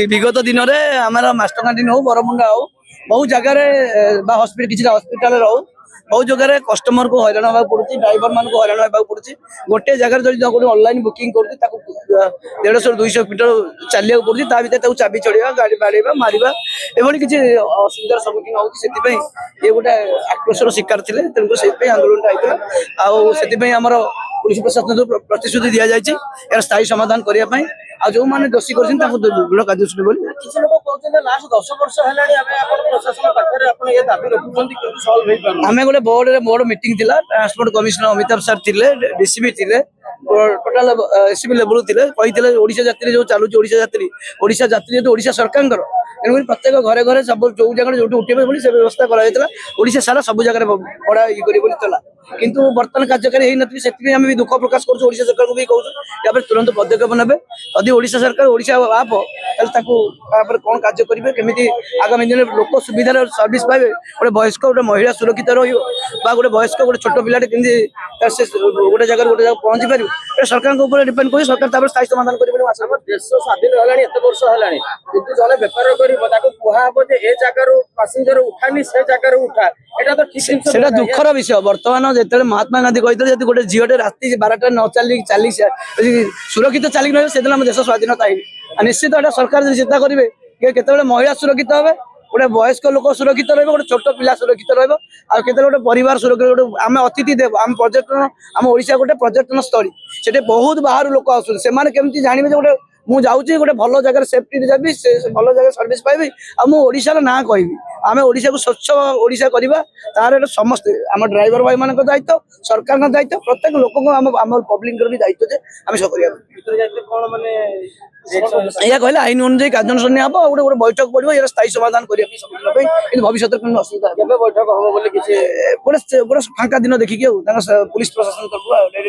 विगत दिन में आम मास्टर कैंटीन हो बरमुंडा हो बहुत जगार हस्पिटाल किसी हस्पिटाल हो बहुत जगह कस्टमर को हैरान होगा पड़े ड्राइवर मान को हैरान होगा पड़े गोटे जगह जो ऑनलाइन बुकिंग कर 150-200 मीटर चलिया पड़े भर चाबी चढ़ा गाड़ी बाड़ेगा मारिबा एभली किसी असुविधार सम्मुखीन होती ये गोटे आक्रोशर शिकार थे तेणुक से आंदोलन होता आमर पुलिस प्रशासन प्रतिश्रुति दि जाए यार स्थायी समाधान करने आ जो मैंने दोषी कर दृढ़ कार्यानुष्ठान बोली किसी लोग कहते लास्ट 10 वर्ष आम गोटे बोर्ड मीटिंग थिला ट्रांसपोर्ट कमिशनर अमिताभ सर थे डीसीपी थे टोटाल एसपी लेवल थे कही ओडिशा यात्री जो चलुच ओडिशा यात्री जेहतु ओडिशा सरकार तेणुक प्रत्येक घरे घरे सब जो जगह जो उठे से व्यवस्था कराइला सारा सब जगह बड़ा ये चला किंतु बर्तमान कार्यकारी होती से दुख प्रकाश कर सरकार को भी कहूँ तुरंत पदक्षेप ने यदि ओडिशा सरकार ओडिशा आप कौन कार्य करेंगे केमी आगामी दिन में लोक सुविधार सर्विस पाइबे गोटे वयस्क गोटे महिला सुरक्षित रोटे वयस्क गोटे छोट पिलाटे केमी गोटे जगह पहुंची पार सरकार डिपेंड कर सरकार स्थायी समाधान कर देश स्वाधीन है एत वर्ष है किंतु जड़े बेपार कर जगार पैसेंजर उठानी से जगार उठा सेटा दुखर विषय बर्तमान जो महात्मा गांधी कहते गोटे झीटे राति 12टा न चली सुरक्षित चलिक रही से देश स्वाधीनता है निश्चित एटा सरकार चिंता करेंगे केते महिला सुरक्षित हे गोटे वयस्क लोक सुरक्षित रही गोटे छोट पिला सुरक्षित रोते गोटे परिवार सुरक्षित आम अतिथि देव आम पर्यटन आम ओडिशा गोटे पर्यटन स्थली से बहुत बाहर लोक आसमें जानवे गोटे मुझे गोटे भल जगह सेफ्टी जाबी भल जगह सर्विस पाइबी आशार ना कहि आम ओडिशा को स्वच्छ ओडिशा करवा तार समस्ते आम ड्राइवर भाई मान दायित्व सरकार दायित्व प्रत्येक लोक आम पब्लिक भी दायित्व आम सब या कहले आईन अनुजाई कार्यानुष्ठान हम गोटे गोटे बैठक पड़ो यार स्थायी समाधान करने भविष्य असुविधा बैठक हम गोटे फांका दिन देखिए पुलिस प्रशासन तरफ